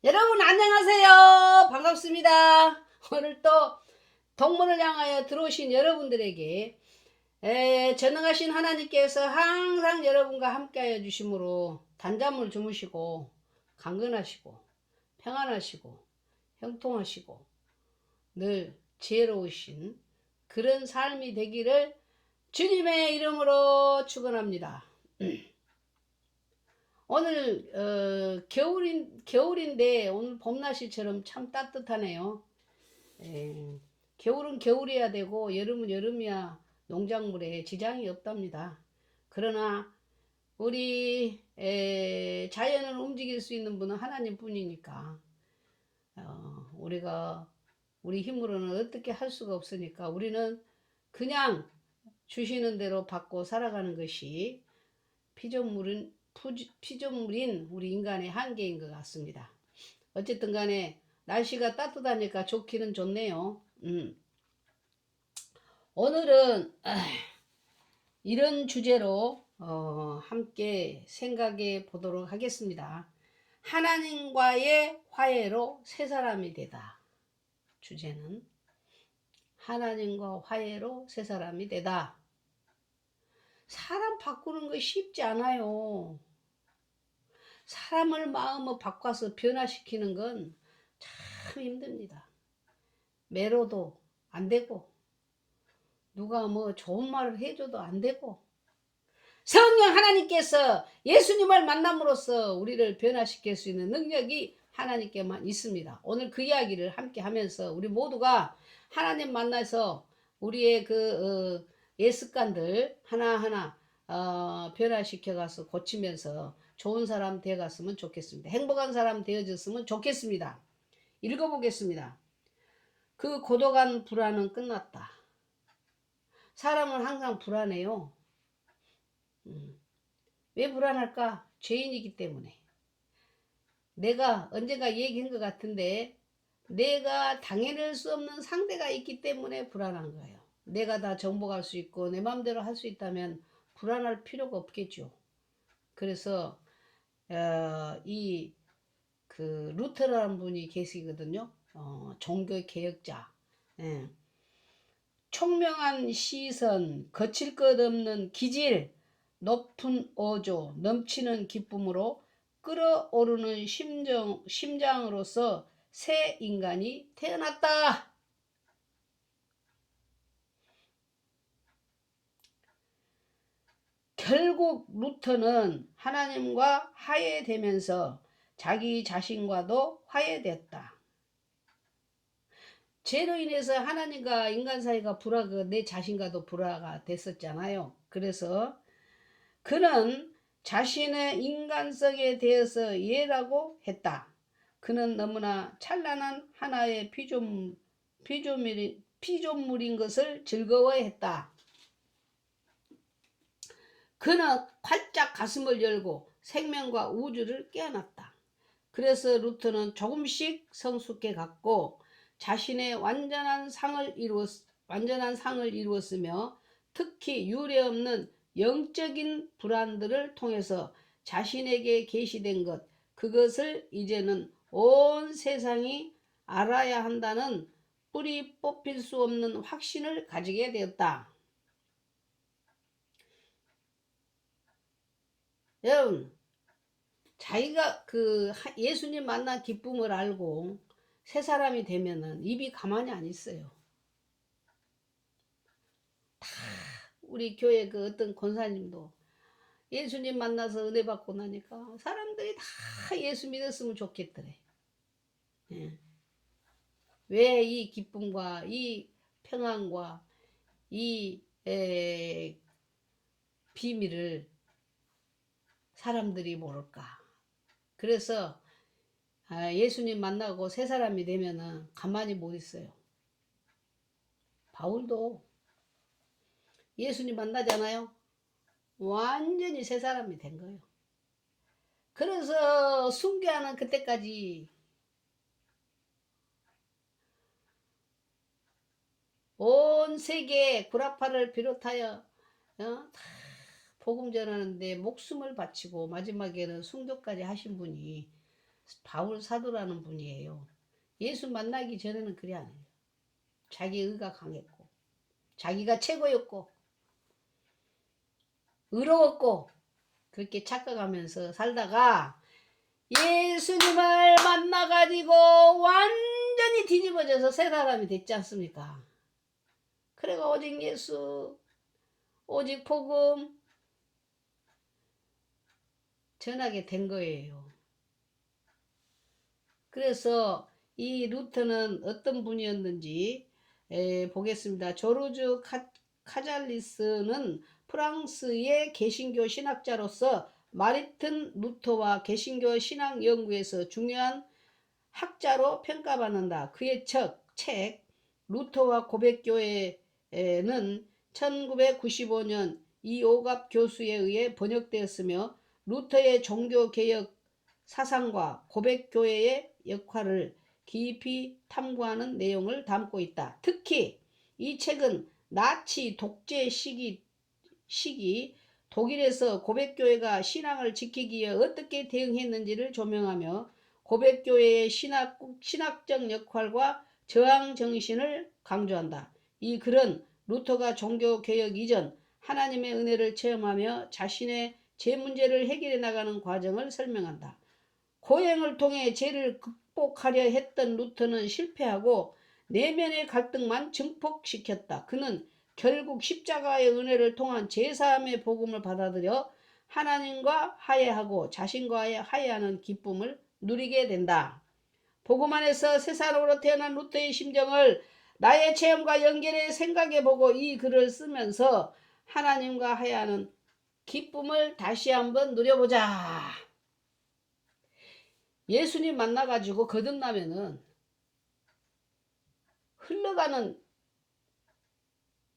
여러분 안녕하세요. 반갑습니다. 오늘 또 동문을 향하여 들어오신 여러분들에게 전능하신 하나님께서 항상 여러분과 함께하여 주심으로 단잠을 주무시고 강건하시고 평안하시고 형통하시고 늘 지혜로우신 그런 삶이 되기를 주님의 이름으로 축원합니다. 오늘 겨울인데 오늘 봄날씨처럼 참 따뜻하네요. 겨울은 겨울이어야 되고 여름은 여름이야 농작물에 지장이 없답니다. 그러나 우리 자연을 움직일 수 있는 분은 하나님 뿐이니까 우리가 우리 힘으로는 어떻게 할 수가 없으니까 우리는 그냥 주시는 대로 받고 살아가는 것이 피조물인 우리 인간의 한계인 것 같습니다. 어쨌든 간에 날씨가 따뜻하니까 좋기는 좋네요. 오늘은 이런 주제로 함께 생각해 보도록 하겠습니다. 하나님과의 화해로 새 사람이 되다. 주제는 하나님과 화해로 새 사람이 되다. 사람 바꾸는 거 쉽지 않아요. 사람을 마음을 바꿔서 변화시키는 건 참 힘듭니다. 매로도 안 되고 누가 뭐 좋은 말을 해줘도 안 되고 성령 하나님께서 예수님을 만남으로써 우리를 변화시킬 수 있는 능력이 하나님께만 있습니다. 오늘 그 이야기를 함께 하면서 우리 모두가 하나님 만나서 우리의 습관들 하나하나 변화시켜 가서 고치면서 좋은 사람 되어 갔으면 좋겠습니다. 행복한 사람 되어졌으면 좋겠습니다. 읽어보겠습니다. 그 고독한 불안은 끝났다. 사람은 항상 불안해요. 왜 불안할까? 죄인이기 때문에. 내가 언젠가 얘기한 것 같은데 내가 당해낼 수 없는 상대가 있기 때문에 불안한 거예요. 내가 다 정복할 수 있고 내 마음대로 할 수 있다면 불안할 필요가 없겠죠. 그래서 루터라는 분이 계시거든요. 종교 개혁자. 예. 총명한 시선, 거칠 것 없는 기질, 높은 어조, 넘치는 기쁨으로 끓어오르는 심장으로서 새 인간이 태어났다. 결국 루터는 하나님과 화해되면서 자기 자신과도 화해됐다. 죄로 인해서 하나님과 인간 사이가 내 자신과도 불화가 됐었잖아요. 그래서 그는 자신의 인간성에 대해서 이해라고 했다. 그는 너무나 찬란한 하나의 피조물인 것을 즐거워했다. 그는 활짝 가슴을 열고 생명과 우주를 깨어났다. 그래서 루터는 조금씩 성숙해 갔고 자신의 완전한 상을 이루었으며 특히 유례없는 영적인 불안들을 통해서 자신에게 계시된 것, 그것을 이제는 온 세상이 알아야 한다는 뿌리 뽑힐 수 없는 확신을 가지게 되었다. 여러분, 자기가 예수님 만난 기쁨을 알고 새 사람이 되면은 입이 가만히 안 있어요. 다 우리 교회 어떤 권사님도 예수님 만나서 은혜 받고 나니까 사람들이 다 예수 믿었으면 좋겠더래. 예. 왜 이 기쁨과 이 평안과 이 비밀을 사람들이 모를까. 그래서 예수님 만나고 새 사람이 되면은 가만히 못 있어요. 바울도 예수님 만나잖아요. 완전히 새 사람이 된 거예요. 그래서 순교하는 그때까지 온 세계 구라파를 비롯하여 다 복음 전하는데 목숨을 바치고 마지막에는 순교까지 하신 분이 바울 사도라는 분이에요. 예수 만나기 전에는 그래 안 해요. 자기 의가 강했고 자기가 최고였고 의로웠고 그렇게 착각하면서 살다가 예수님을 만나가지고 완전히 뒤집어져서 새 사람이 됐지 않습니까? 그래가 오직 예수, 오직 복음 전하게 된 거예요. 그래서 이 루터는 어떤 분이었는지 보겠습니다. 조르주 카잘리스는 프랑스의 개신교 신학자로서 마르틴 루터와 개신교 신학 연구에서 중요한 학자로 평가받는다. 그의 책 루터와 고백교회는 1995년 이오갑 교수에 의해 번역되었으며 루터의 종교개혁 사상과 고백교회의 역할을 깊이 탐구하는 내용을 담고 있다. 특히 이 책은 나치 독재 시기 독일에서 고백교회가 신앙을 지키기 위해 어떻게 대응했는지를 조명하며 고백교회의 신학적 역할과 저항 정신을 강조한다. 이 글은 루터가 종교개혁 이전 하나님의 은혜를 체험하며 자신의 죄 문제를 해결해 나가는 과정을 설명한다. 고행을 통해 죄를 극복하려 했던 루터는 실패하고 내면의 갈등만 증폭시켰다. 그는 결국 십자가의 은혜를 통한 제사함의 복음을 받아들여 하나님과 화해하고 자신과 화해하는 기쁨을 누리게 된다. 복음 안에서 새 사람으로 태어난 루터의 심정을 나의 체험과 연결해 생각해보고 이 글을 쓰면서 하나님과 화해하는 기쁨을 다시 한번 누려보자. 예수님 만나가지고 거듭나면은 흘러가는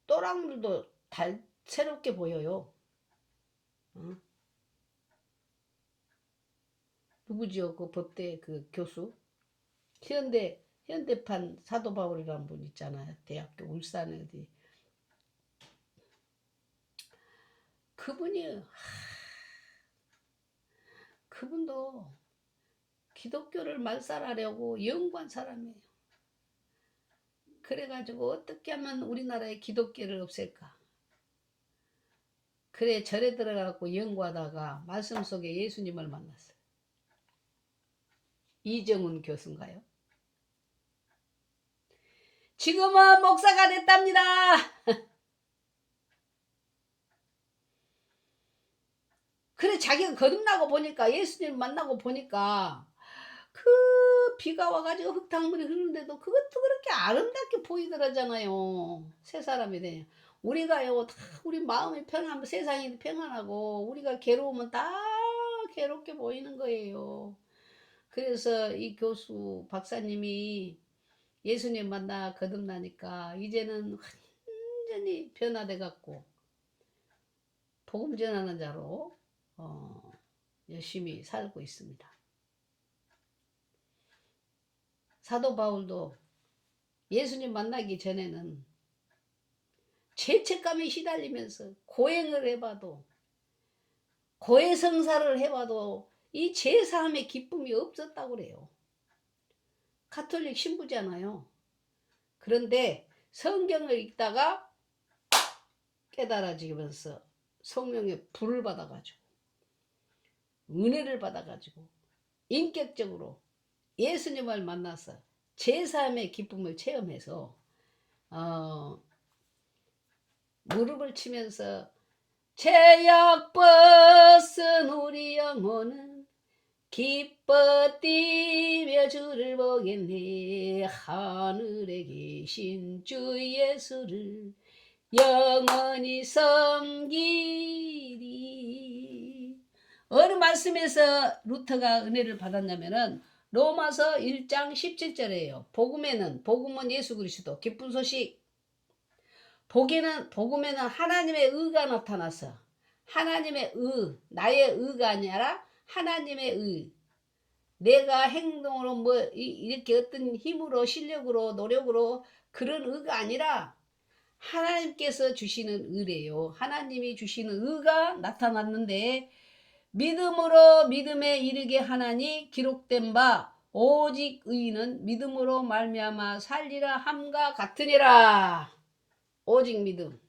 또랑물도 새롭게 보여요. 누구지요? 그 법대 그 교수? 현대판 사도 바울이라는 분 있잖아요. 대학교 울산에 어디. 그분도 기독교를 말살하려고 연구한 사람이에요. 그래가지고 어떻게 하면 우리나라의 기독교를 없앨까? 그래 절에 들어가고 연구하다가 말씀 속에 예수님을 만났어요. 이정훈 교수인가요? 지금은 목사가 됐답니다. 그래 자기가 거듭나고 보니까 예수님 만나고 보니까 그 비가 와가지고 흙탕물이 흐르는데도 그것도 그렇게 아름답게 보이더라잖아요. 새 사람이 되냐. 우리가요 다 우리 마음이 평안하면 세상이 평안하고 우리가 괴로우면 다 괴롭게 보이는 거예요. 그래서 이 교수 박사님이 예수님 만나 거듭나니까 이제는 완전히 변화돼 갖고 복음 전하는 자로 열심히 살고 있습니다. 사도 바울도 예수님 만나기 전에는 죄책감에 시달리면서 고행을 해봐도 고해성사를 해봐도 이 죄사함의 기쁨이 없었다고 그래요. 가톨릭 신부잖아요. 그런데 성경을 읽다가 깨달아지면서 성령의 불을 받아가지고 은혜를 받아가지고 인격적으로 예수님을 만나서 제사함의 기쁨을 체험해서 무릎을 치면서 죄악 벗은 우리 영혼은 기뻐 뛰며 주를 보겠네. 하늘에 계신 주 예수를 영원히 섬기리. 어느 말씀에서 루터가 은혜를 받았냐면은 로마서 1장 17절이에요. 복음은 예수 그리스도 기쁜 소식. 복음에는 하나님의 의가 나타나서 하나님의 나의 의가 아니라 하나님의 의. 내가 행동으로 이렇게 어떤 힘으로 실력으로 노력으로 그런 의가 아니라 하나님께서 주시는 의래요. 하나님이 주시는 의가 나타났는데 믿음으로 믿음에 이르게 하나니 기록된 바 오직 의인은 믿음으로 말미암아 살리라 함과 같으니라. 오직 믿음.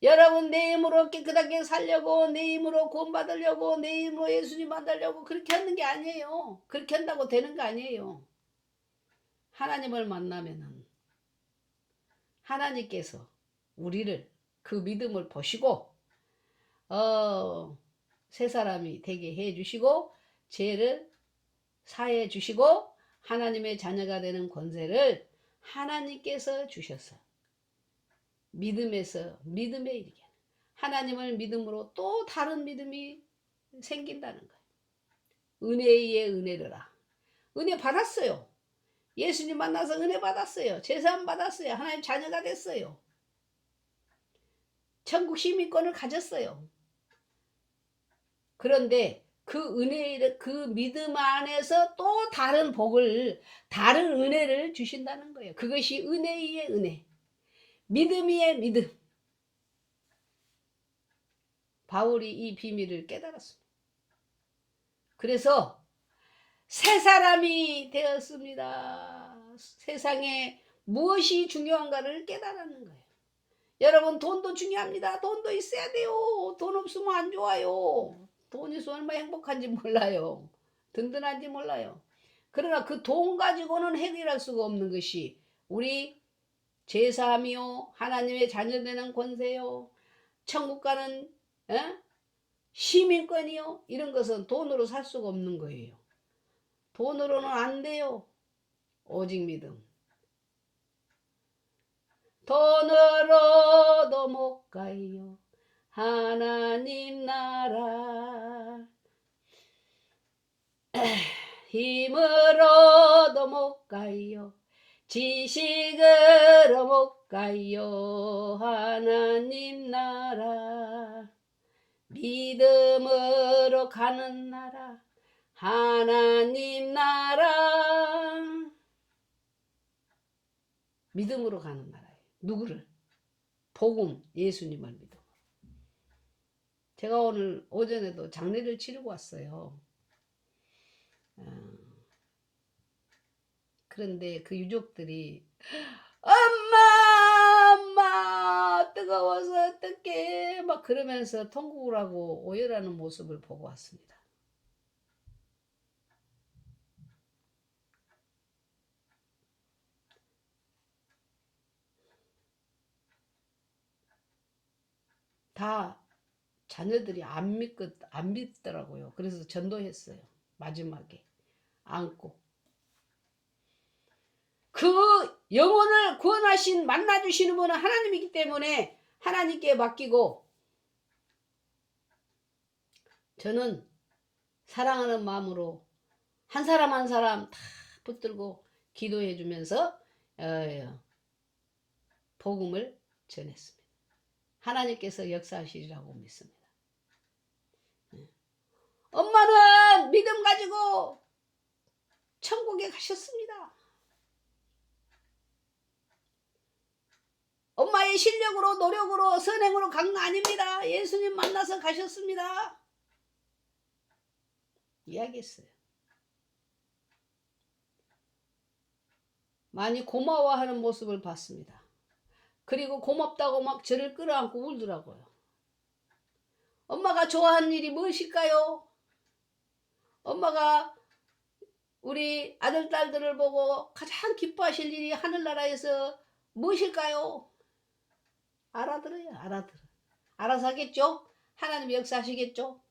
여러분 내 힘으로 깨끗하게 살려고, 내 힘으로 구원받으려고, 내 힘으로 예수님 만나려고 그렇게 하는 게 아니에요. 그렇게 한다고 되는 거 아니에요. 하나님을 만나면은 하나님께서 우리를 그 믿음을 보시고 새 사람이 되게 해 주시고 죄를 사해 주시고 하나님의 자녀가 되는 권세를 하나님께서 주셔서 믿음에서 믿음에 이르게 하나님을 믿음으로 또 다른 믿음이 생긴다는 거예요. 은혜에 은혜를 은혜 받았어요. 예수님 만나서 은혜 받았어요. 제사함 받았어요. 하나님 자녀가 됐어요. 천국 시민권을 가졌어요. 그런데 그 은혜를 그 믿음 안에서 또 다른 복을 다른 은혜를 주신다는 거예요. 그것이 은혜 위에 은혜, 믿음 위에 믿음. 바울이 이 비밀을 깨달았습니다. 그래서 새 사람이 되었습니다. 세상에 무엇이 중요한가를 깨달았는 거예요. 여러분 돈도 중요합니다. 돈도 있어야 돼요. 돈 없으면 안 좋아요. 돈 있으면 얼마나 행복한지 몰라요. 든든한지 몰라요. 그러나 그 돈 가지고는 해결할 수가 없는 것이 우리 제사함이요, 하나님의 자녀되는 권세요, 천국 가는 시민권이요, 이런 것은 돈으로 살 수가 없는 거예요. 돈으로는 안 돼요. 오직 믿음. 돈으로도 못 가요. 하나님 나라. 힘으로도 못 가요. 지식으로 못 가요. 하나님 나라. 믿음으로 가는 나라. 하나님 나라. 믿음으로 가는 나라예요. 누구를? 복음, 예수님을 믿음. 제가 오늘 오전에도 장례를 치르고 왔어요. 그런데 그 유족들이 엄마 뜨거워서 어떡해 막 그러면서 통곡을 하고 오열하는 모습을 보고 왔습니다. 다 자녀들이 안 믿더라고요. 그래서 전도했어요. 마지막에 안고 그 영혼을 구원하신 만나주시는 분은 하나님이기 때문에 하나님께 맡기고 저는 사랑하는 마음으로 한 사람 한 사람 다 붙들고 기도해 주면서 복음을 전했습니다. 하나님께서 역사하시리라고 믿습니다. 엄마는 믿음 가지고 천국에 가셨습니다. 엄마의 실력으로 노력으로 선행으로 간 거 아닙니다. 예수님 만나서 가셨습니다. 이야기했어요. 많이 고마워하는 모습을 봤습니다. 그리고 고맙다고 막 저를 끌어안고 울더라고요. 엄마가 좋아하는 일이 무엇일까요? 엄마가 우리 아들, 딸들을 보고 가장 기뻐하실 일이 하늘나라에서 무엇일까요? 알아들어요. 알아들어. 알아서 하겠죠? 하나님 역사하시겠죠?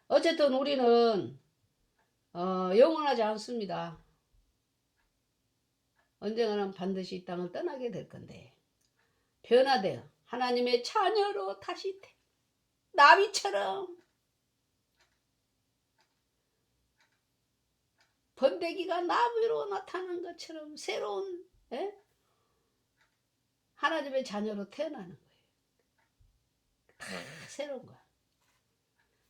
어쨌든 우리는 영원하지 않습니다. 언젠가는 반드시 이 땅을 떠나게 될 건데 변화되어 하나님의 자녀로 다시 나비처럼 번데기가 나비로 나타나는 것처럼 새로운 하나님의 자녀로 태어나는 거예요. 다 새로운 거야.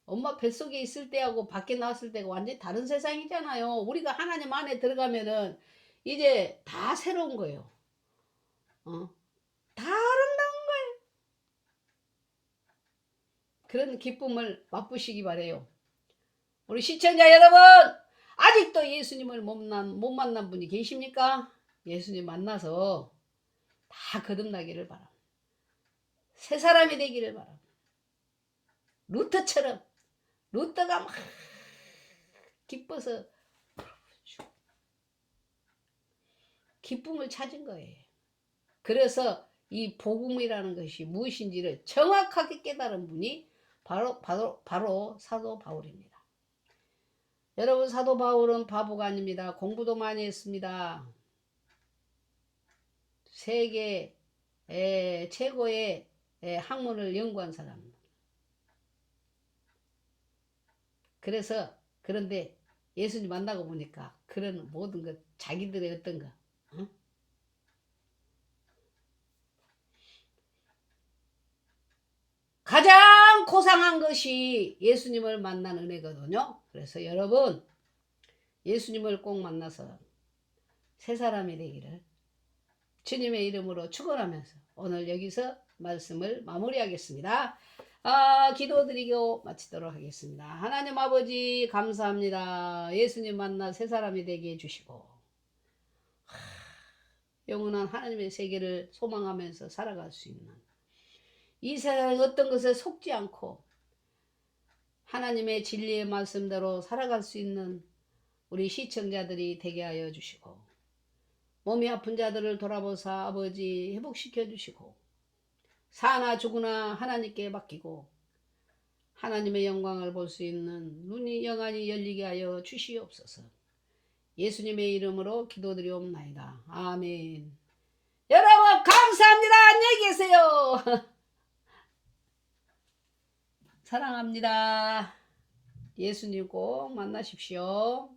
엄마 뱃속에 있을 때하고 밖에 나왔을 때가 완전히 다른 세상이잖아요. 우리가 하나님 안에 들어가면은 이제 다 새로운 거예요. 다 아름다운 거예요. 그런 기쁨을 맛보시기 바래요. 우리 시청자 여러분, 아직도 예수님을 못 만난 분이 계십니까? 예수님 만나서 다 거듭나기를 바랍니다. 새 사람이 되기를 바랍니다. 루터처럼, 루터가 막 기뻐서 기쁨을 찾은 거예요. 그래서 이 복음이라는 것이 무엇인지를 정확하게 깨달은 분이 바로 사도 바울입니다. 여러분, 사도 바울은 바보가 아닙니다. 공부도 많이 했습니다. 세계 최고의 학문을 연구한 사람입니다. 그런데 예수님 만나고 보니까 그런 모든 것, 자기들의 어떤 것, 가장 고상한 것이 예수님을 만난 은혜거든요. 그래서 여러분, 예수님을 꼭 만나서 새 사람이 되기를 주님의 이름으로 축원하면서 오늘 여기서 말씀을 마무리하겠습니다. 기도드리고 마치도록 하겠습니다. 하나님 아버지 감사합니다. 예수님 만나 새 사람이 되게 해주시고 영원한 하나님의 세계를 소망하면서 살아갈 수 있는 이 세상의 어떤 것에 속지 않고 하나님의 진리의 말씀대로 살아갈 수 있는 우리 시청자들이 되게 하여 주시고 몸이 아픈 자들을 돌아보사 아버지 회복시켜 주시고 사나 죽으나 하나님께 맡기고 하나님의 영광을 볼 수 있는 눈이 영안이 열리게 하여 주시옵소서. 예수님의 이름으로 기도드리옵나이다. 아멘. 여러분 감사합니다. 안녕히 계세요. 사랑합니다. 예수님 꼭 만나십시오.